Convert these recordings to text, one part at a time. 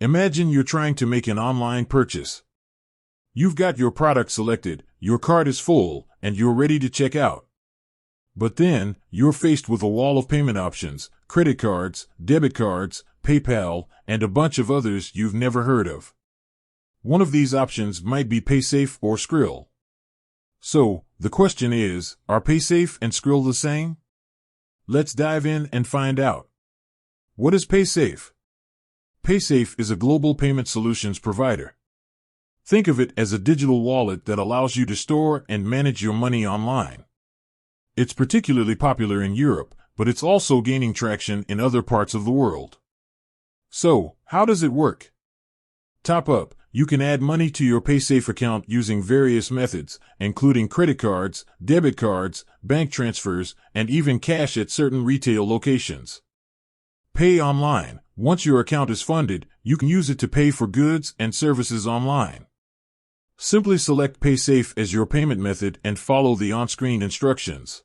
Imagine you're trying to make an online purchase. You've got your product selected, your cart is full, and you're ready to check out. But then, you're faced with a wall of payment options, credit cards, debit cards, PayPal, and a bunch of others you've never heard of. One of these options might be Paysafe or Skrill. So, the question is, are Paysafe and Skrill the same? Let's dive in and find out. What is Paysafe? Paysafe is a global payment solutions provider. Think of it as a digital wallet that allows you to store and manage your money online. It's particularly popular in Europe, but it's also gaining traction in other parts of the world. So, how does it work? Top up, you can add money to your Paysafe account using various methods, including credit cards, debit cards, bank transfers, and even cash at certain retail locations. Pay online. Once your account is funded, you can use it to pay for goods and services online. Simply select Paysafe as your payment method and follow the on-screen instructions.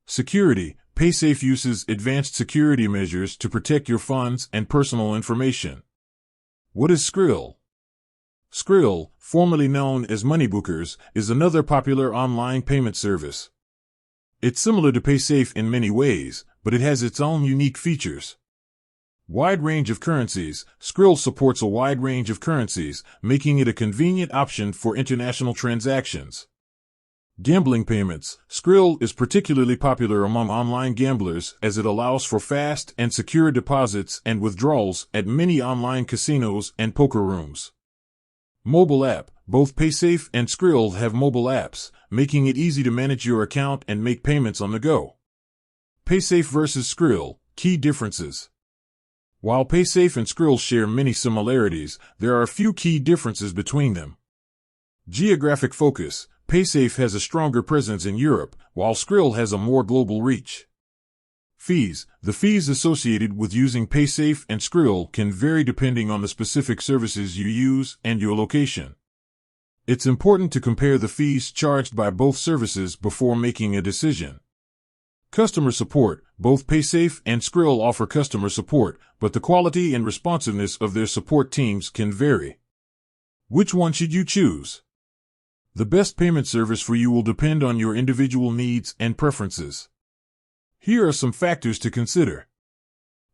Security. Paysafe uses advanced security measures to protect your funds and personal information. What is Skrill? Skrill, formerly known as Moneybookers, is another popular online payment service. It's similar to Paysafe in many ways, but it has its own unique features. Wide range of currencies. Skrill supports a wide range of currencies, making it a convenient option for international transactions. Gambling payments. Skrill is particularly popular among online gamblers as it allows for fast and secure deposits and withdrawals at many online casinos and poker rooms. Mobile app. Both Paysafe and Skrill have mobile apps, making it easy to manage your account and make payments on the go. Paysafe versus Skrill. Key differences. While Paysafe and Skrill share many similarities, there are a few key differences between them. Geographic focus. Paysafe has a stronger presence in Europe, while Skrill has a more global reach. Fees. The fees associated with using Paysafe and Skrill can vary depending on the specific services you use and your location. It's important to compare the fees charged by both services before making a decision. Customer support. Both Paysafe and Skrill offer customer support, but the quality and responsiveness of their support teams can vary. Which one should you choose? The best payment service for you will depend on your individual needs and preferences. Here are some factors to consider.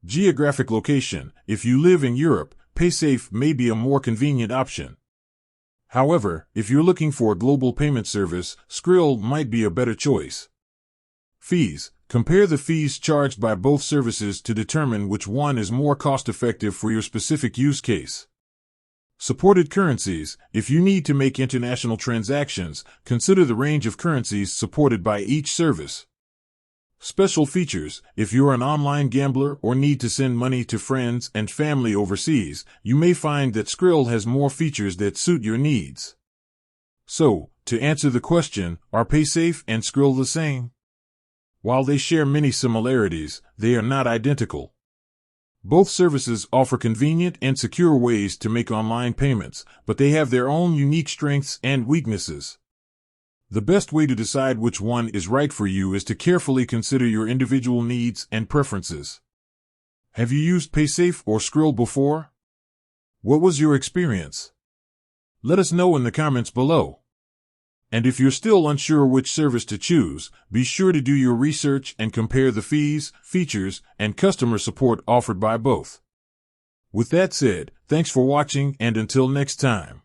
Geographic location. If you live in Europe, Paysafe may be a more convenient option. However, if you're looking for a global payment service, Skrill might be a better choice. Fees. Compare the fees charged by both services to determine which one is more cost-effective for your specific use case. Supported currencies. If you need to make international transactions, consider the range of currencies supported by each service. Special features. If you're an online gambler or need to send money to friends and family overseas, you may find that Skrill has more features that suit your needs. So, to answer the question, are Paysafe and Skrill the same? While they share many similarities, they are not identical. Both services offer convenient and secure ways to make online payments, but they have their own unique strengths and weaknesses. The best way to decide which one is right for you is to carefully consider your individual needs and preferences. Have you used Paysafe or Skrill before? What was your experience? Let us know in the comments below. And if you're still unsure which service to choose, be sure to do your research and compare the fees, features, and customer support offered by both. With that said, thanks for watching and until next time.